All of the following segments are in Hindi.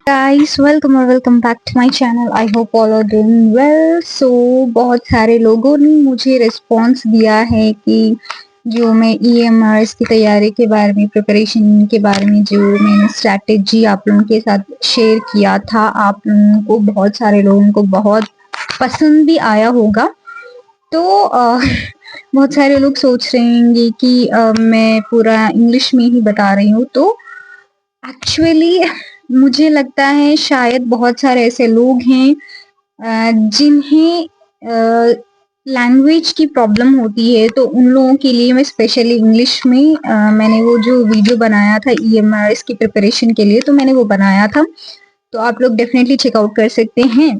गाइस वेलकम और welcome back to my channel. I hope all are doing well. So बहुत सारे लोगों ने मुझे रिस्पांस दिया है कि जो मैं ईएमआरएस की तैयारी के बारे में, प्रिपरेशन के बारे में जो मैंने स्ट्रैटेजी आप लोगों के साथ शेयर किया था, आप लोगों को, बहुत सारे लोगों को बहुत पसंद भी आया होगा। तो बहुत सारे लोग सोच रहे होंगे कि मैं पूरा इंग्लिश में ही बता रही हूँ। तो एक्चुअली मुझे लगता है शायद बहुत सारे ऐसे लोग हैं जिन्हें लैंग्वेज की प्रॉब्लम होती है, तो उन लोगों के लिए मैं स्पेशली इंग्लिश में मैंने वो जो वीडियो बनाया था ईएमआरएस की प्रिपरेशन के लिए, तो मैंने वो बनाया था। तो आप लोग डेफिनेटली चेकआउट कर सकते हैं।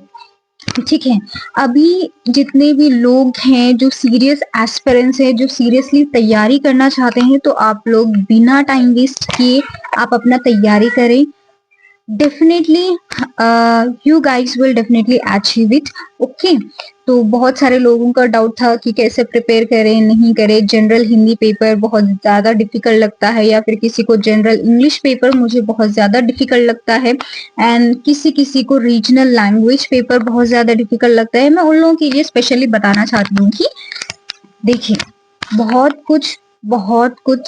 ठीक है, अभी जितने भी लोग हैं जो सीरियस एस्पिरेंट्स हैं, जो सीरियसली तैयारी करना चाहते हैं, तो आप लोग बिना टाइम वेस्ट किए आप अपना तैयारी करें। Definitely you guys will definitely achieve it. Okay, तो बहुत सारे लोगों का डाउट था कि कैसे प्रिपेयर करें, नहीं करें। जनरल हिंदी पेपर बहुत ज्यादा डिफिकल्ट लगता है, या फिर किसी को जनरल इंग्लिश पेपर मुझे बहुत ज्यादा डिफिकल्ट लगता है, एंड किसी किसी को रीजनल लैंग्वेज पेपर बहुत ज्यादा डिफिकल्ट लगता है। मैं उन लोगों के लिए स्पेशली बताना चाहती हूँ कि देखिए, बहुत कुछ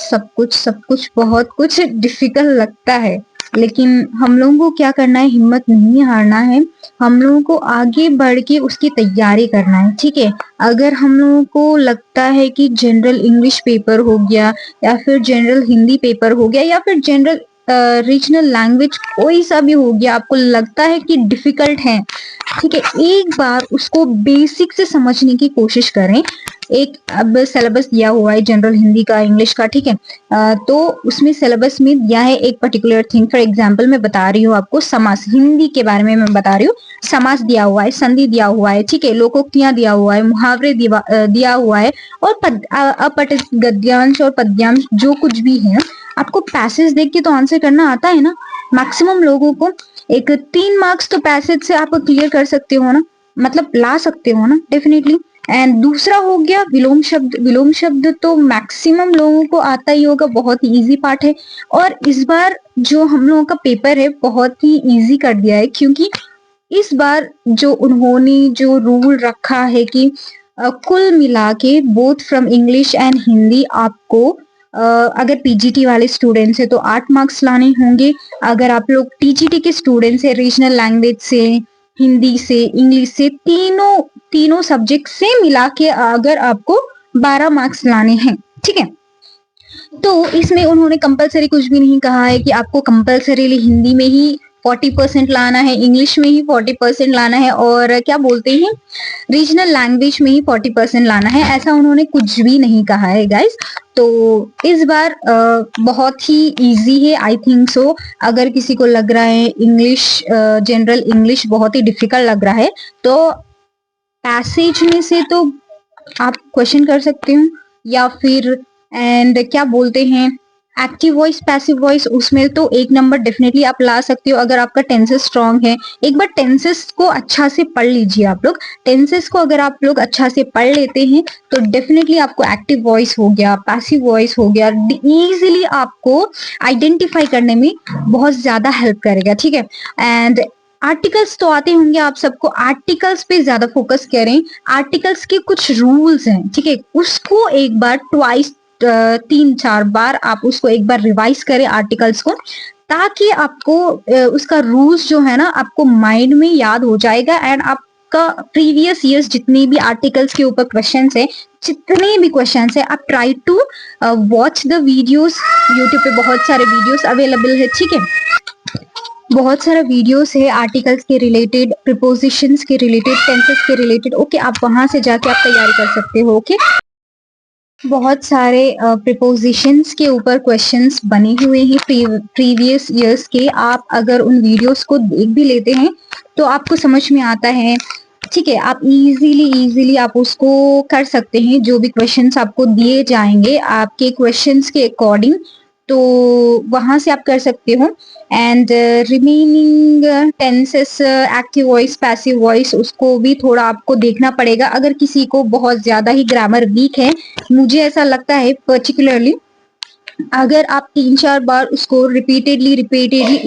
सब कुछ बहुत कुछ डिफिकल्ट लगता है, लेकिन हम लोगों को क्या करना है, हिम्मत नहीं हारना है। हम लोगों को आगे बढ़ के उसकी तैयारी करना है। ठीक है, अगर हम लोगों को लगता है कि जनरल इंग्लिश पेपर हो गया, या फिर जनरल हिंदी पेपर हो गया, या फिर जनरल रीजनल लैंग्वेज कोई सा भी हो गया, आपको लगता है कि डिफिकल्ट है, ठीक है, एक बार उसको बेसिक से समझने की कोशिश करें। एक अब सिलेबस दिया हुआ है जनरल हिंदी का, इंग्लिश का, ठीक है। तो उसमें सिलेबस में दिया है एक पर्टिकुलर थिंग। फॉर एग्जांपल मैं बता रही हूँ आपको, समास, हिंदी के बारे में मैं बता रही हूँ। समास दिया हुआ है, संधि दिया हुआ है, ठीक है, लोकोक्तियां दिया हुआ है, मुहावरे दिया हुआ है, और अपठित गद्यांश और पद्यांश जो कुछ भी है। आपको पैसेज देख के तो आंसर करना आता है ना। मैक्सिमम लोगों को एक 3 मार्क्स तो पैसेज से आप क्लियर कर सकते हो ना, मतलब ला सकते हो ना, डेफिनेटली। एंड दूसरा हो गया विलोम शब्द। विलोम शब्द तो मैक्सिमम लोगों को आता ही होगा, बहुत ही इजी पार्ट है। और इस बार जो हम लोगों का पेपर है बहुत ही इजी कर दिया है, क्योंकि इस बार जो उन्होंने जो रूल रखा है कि कुल मिला के both from English and Hindi आपको अगर पीजीटी वाले स्टूडेंट्स है तो 8 मार्क्स लाने होंगे। अगर आप लोग टीजीटी के स्टूडेंट्स है, रीजनल लैंग्वेज से, हिंदी से, इंग्लिश से, तीनों तीनों सब्जेक्ट से मिला के अगर आपको 12 मार्क्स लाने हैं, ठीक है। तो इसमें उन्होंने कंपलसरी कुछ भी नहीं कहा है कि आपको कंपलसरीली हिंदी में ही 40% लाना है, इंग्लिश में ही 40% लाना है, और क्या बोलते हैं, रीजनल लैंग्वेज में ही 40% लाना है। ऐसा उन्होंने कुछ भी नहीं कहा है गाइस। तो इस बार बहुत ही इजी है, आई थिंक सो। अगर किसी को लग रहा है इंग्लिश, जनरल इंग्लिश बहुत ही डिफिकल्ट लग रहा है, तो पैसेज में से तो आप क्वेश्चन कर सकते हो, या फिर एंड क्या बोलते हैं, एक्टिव वॉइस, पैसिव वॉइस, उसमें तो 1 नंबर डेफिनेटली आप ला सकते हो अगर आपका टेंसेस स्ट्रांग है। एक बार टेंसेस को अच्छा से पढ़ लीजिए आप लोग। टेंसेस को अगर आप लोग अच्छा से पढ़ लेते हैं तो डेफिनेटली आपको एक्टिव वॉइस हो गया, पैसिव वॉइस हो गया, इजीली आपको आइडेंटिफाई करने में बहुत ज्यादा हेल्प करेगा, ठीक है। एंड आर्टिकल्स तो आते होंगे आप सबको, आर्टिकल्स पे ज्यादा फोकस करें। आर्टिकल्स के कुछ रूल्स हैं, ठीक है, उसको एक बार ट्वाइस, 3-4 बार आप उसको एक बार रिवाइज करें आर्टिकल्स को, ताकि आपको उसका रूल्स जो है ना आपको माइंड में याद हो जाएगा। एंड आपका प्रीवियस ईयर्स जितनी भी आर्टिकल्स के ऊपर क्वेश्चंस है, जितने भी क्वेश्चंस है, आप try to watch the videos. YouTube पे बहुत सारे वीडियोस अवेलेबल है, ठीक है, बहुत सारा वीडियोस है आर्टिकल्स के रिलेटेड, प्रीपोजिशंस के रिलेटेड, टेंसेस के रिलेटेड। ओके, आप वहां से जाके आप तैयारी कर सकते हो। ओके, बहुत सारे प्रीपोजिशंस के ऊपर क्वेश्चंस बने हुए हैं प्रीवियस ईयर्स के। आप अगर उन वीडियोस को देख भी लेते हैं तो आपको समझ में आता है, ठीक है। आप इजीली आप उसको कर सकते हैं। जो भी क्वेश्चंस आपको दिए जाएंगे आपके क्वेश्चंस के अकॉर्डिंग, तो वहां से आप कर सकते हो। And remaining tenses, active voice, passive voice, उसको भी थोड़ा आपको देखना पड़ेगा। अगर किसी को बहुत ज्यादा ही ग्रामर वीक है, मुझे ऐसा लगता है पर्टिकुलरली अगर आप 3-4 बार उसको रिपीटेडली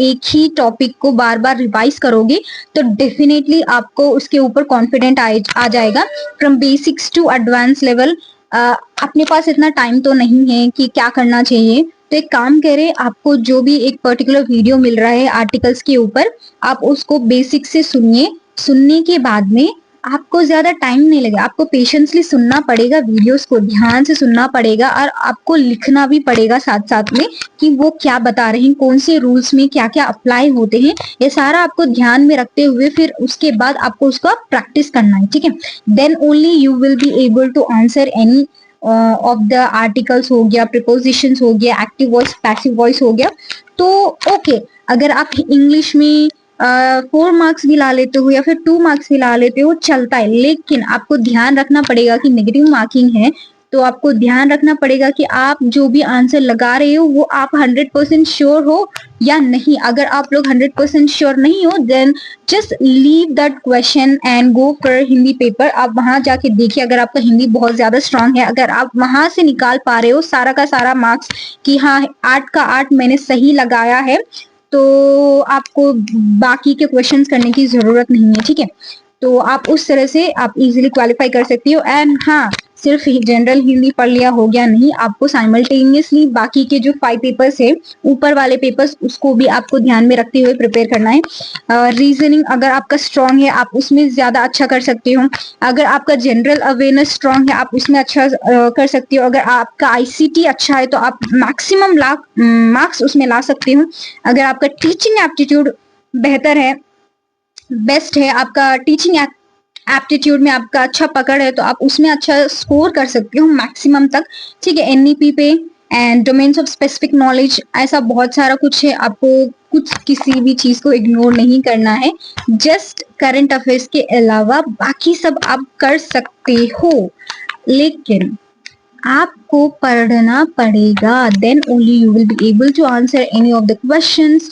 एक ही टॉपिक को बार बार रिवाइज करोगे तो डेफिनेटली आपको उसके ऊपर कॉन्फिडेंट आ जाएगा। From basics to advance level. अपने पास इतना टाइम तो नहीं है कि क्या करना चाहिए, तो एक काम करें, आपको जो भी एक पर्टिकुलर वीडियो मिल रहा है आर्टिकल्स के ऊपर, आप उसको बेसिक से सुनिए। सुनने के बाद में आपको ज्यादा टाइम नहीं लगेगा, आपको पेशेंसली सुनना पड़ेगा, वीडियोस को ध्यान से सुनना पड़ेगा और आपको लिखना भी पड़ेगा साथ साथ में कि वो क्या बता रहे हैं, कौन से रूल्स में क्या क्या अप्लाई होते हैं, ये सारा आपको ध्यान में रखते हुए फिर उसके बाद आपको उसका प्रैक्टिस करना है, ठीक है। Then only you will be able to answer any of the articles हो गया, प्रिपोजिशंस हो गया, एक्टिव वॉइस पैसिव वॉइस हो गया। तो ओके, अगर आप इंग्लिश में 4 मार्क्स भी ला लेते हो या फिर 2 मार्क्स भी ला लेते हो, चलता है, लेकिन आपको ध्यान रखना पड़ेगा कि नेगेटिव मार्किंग है, तो आपको ध्यान रखना पड़ेगा कि आप जो भी आंसर लगा रहे हो वो आप 100% श्योर हो या नहीं। अगर आप लोग 100% श्योर नहीं हो, then just leave that question and go for Hindi paper. आप वहां जाके देखिए, अगर आपका हिंदी बहुत ज्यादा स्ट्रांग है, अगर आप वहां से निकाल पा रहे हो सारा का सारा मार्क्स कि हाँ 8 का 8 मैंने सही लगाया है, तो आपको बाकी के क्वेश्चंस करने की जरूरत नहीं है, ठीक है। तो आप उस तरह से आप इजीली क्वालिफाई कर सकती हो। एंड हाँ, सिर्फ जनरल हिंदी पढ़ लिया हो गया नहीं, आपको साइमल्टेनियसली बाकी के जो 5 पेपर्स है, ऊपर वाले पेपर्स, उसको भी आपको ध्यान में रखते हुए प्रिपेयर करना है। रीजनिंग अगर आपका स्ट्रांग है, आप उसमें ज्यादा अच्छा कर सकते हो। अगर आपका जनरल अवेयरनेस स्ट्रांग है, आप उसमें अच्छा कर सकते हो। अगर आपका आईसीटी अच्छा है तो आप मैक्सिमम मार्क्स उसमें ला सकते हो। अगर आपका टीचिंग एप्टीट्यूड बेहतर है, बेस्ट है, आपका टीचिंग एप्टीट्यूड में आपका अच्छा पकड़ है, तो आप उसमें अच्छा स्कोर कर सकते हो मैक्सिमम तक, ठीक है। एनईपी पे and domains of specific knowledge, ऐसा बहुत सारा कुछ है, आपको कुछ किसी भी चीज को इग्नोर नहीं करना है। जस्ट करंट अफेयर्स के अलावा बाकी सब आप कर सकते हो, लेकिन आपको पढ़ना पड़ेगा। Then only you will be able to answer any of the questions.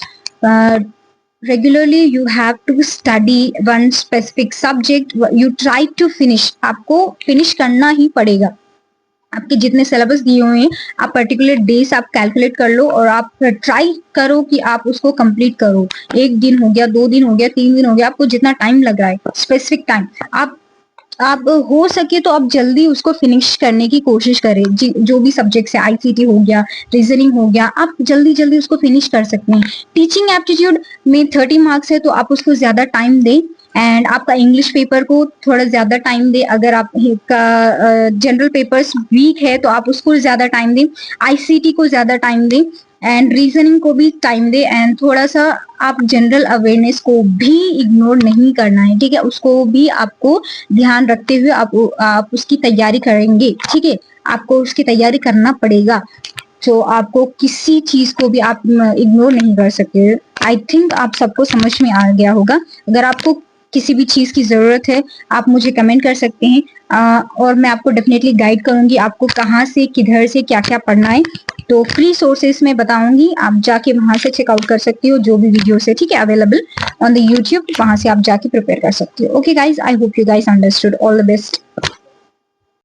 Regularly you have to study one specific subject, you try to finish, आपको फिनिश करना ही पड़ेगा। आपके जितने सिलेबस दिए हुए हैं, आप पर्टिकुलर डेज आप कैलकुलेट कर लो और आप ट्राई करो कि आप उसको कंप्लीट करो। 1 दिन हो गया, 2 दिन हो गया, 3 दिन हो गया, आपको जितना टाइम लग रहा है स्पेसिफिक टाइम, आप हो सके तो आप जल्दी उसको फिनिश करने की कोशिश करें। जो भी सब्जेक्ट है, आईसीटी हो गया, रीजनिंग हो गया, आप जल्दी जल्दी उसको फिनिश कर सकते हैं। टीचिंग एप्टीट्यूड में 30 मार्क्स है तो आप उसको ज्यादा टाइम दें। एंड आपका इंग्लिश पेपर को थोड़ा ज्यादा टाइम दे। अगर आपका जनरल पेपर्स वीक है तो आप उसको ज्यादा टाइम दें, आईसीटी को ज्यादा टाइम दें, एंड रीजनिंग को भी टाइम दे। एंड थोड़ा सा आप जनरल अवेयरनेस को भी इग्नोर नहीं करना है, ठीक है। उसको भी आपको ध्यान रखते हुए आप उसकी तैयारी करेंगे, ठीक है। आपको उसकी तैयारी करना पड़ेगा, तो आपको किसी चीज को भी आप इग्नोर नहीं कर सकते। आई थिंक आप सबको समझ में आ गया होगा। अगर आपको किसी भी चीज की जरूरत है, आप मुझे कमेंट कर सकते हैं, और मैं आपको डेफिनेटली गाइड करूंगी आपको कहाँ से किधर से क्या क्या पढ़ना है। तो फ्री सोर्सेस में बताऊंगी, आप जाके वहां से चेकआउट कर सकती हो जो भी वीडियो है, ठीक है, अवेलेबल ऑन द यूट्यूब, वहां से आप जाके प्रिपेयर कर सकती हो। Okay guys, I hope you guys understood. All the best.